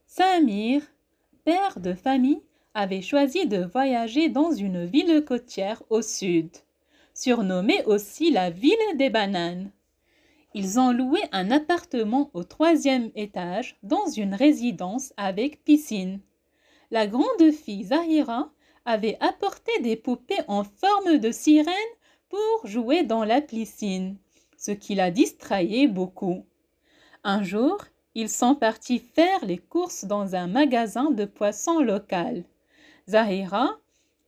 Samir, père de famille, avait choisi de voyager dans une ville côtière au sud, surnommée aussi la ville des bananes. Ils ont loué un appartement au 3e étage dans une résidence avec piscine. La grande fille Zahira avait apporté des poupées en forme de sirène pour jouer dans la piscine, ce qui la distrayait beaucoup. Un jour, ils sont partis faire les courses dans un magasin de poissons local. Zahira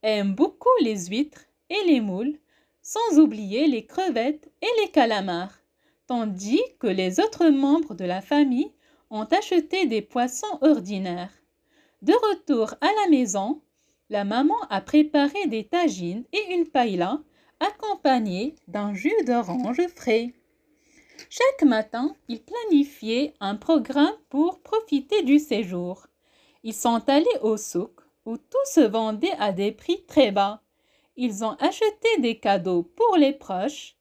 aime beaucoup les huîtres et les moules, sans oublier les crevettes et les calamars, tandis que les autres membres de la famille ont acheté des poissons ordinaires. De retour à la maison, la maman a préparé des tagines et une paella accompagnée d'un jus d'orange frais. Chaque matin, ils planifiaient un programme pour profiter du séjour. Ils sont allés au souk où tout se vendait à des prix très bas. Ils ont acheté des cadeaux pour les proches.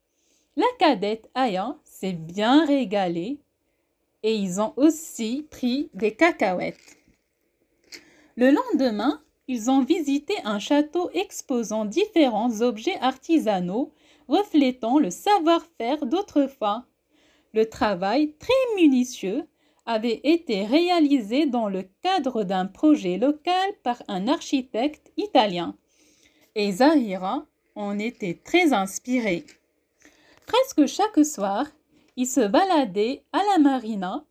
La cadette Aya s'est bien régalée et ils ont aussi pris des cacahuètes. Le lendemain, ils ont visité un château exposant différents objets artisanaux reflétant le savoir-faire d'autrefois. Le travail très minutieux avait été réalisé dans le cadre d'un projet local par un architecte italien. Et Zahira en était très inspirée. Presque chaque soir, ils se baladaient à la marina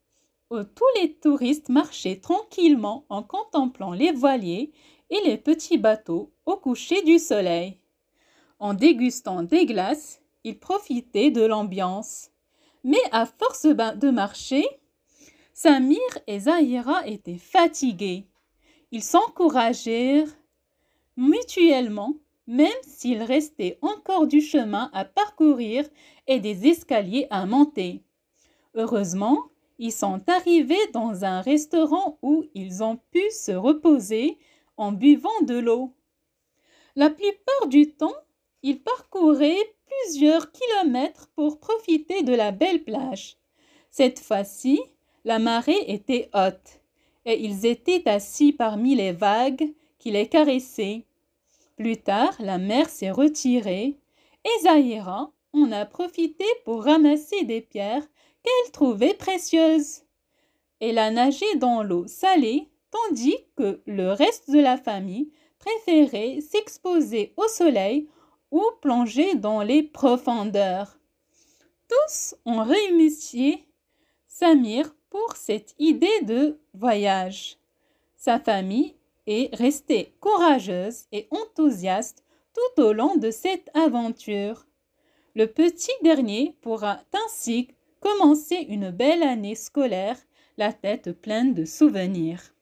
où tous les touristes marchaient tranquillement en contemplant les voiliers et les petits bateaux au coucher du soleil. En dégustant des glaces, ils profitaient de l'ambiance. Mais à force de marcher, Samir et Zahira étaient fatigués. Ils s'encouragèrent mutuellement, même s'il restait encore du chemin à parcourir et des escaliers à monter. Heureusement, ils sont arrivés dans un restaurant où ils ont pu se reposer en buvant de l'eau. La plupart du temps, ils parcouraient plusieurs kilomètres pour profiter de la belle plage. Cette fois-ci, la marée était haute et ils étaient assis parmi les vagues qui les caressaient. Plus tard, la mer s'est retirée et Zahira en a profité pour ramasser des pierres qu'elle trouvait précieuses. Elle a nagé dans l'eau salée tandis que le reste de la famille préférait s'exposer au soleil ou plonger dans les profondeurs. Tous ont remercié Samir pour cette idée de voyage. Sa famille est restée courageuse et enthousiaste tout au long de cette aventure. Le petit dernier pourra ainsi commencer une belle année scolaire, la tête pleine de souvenirs.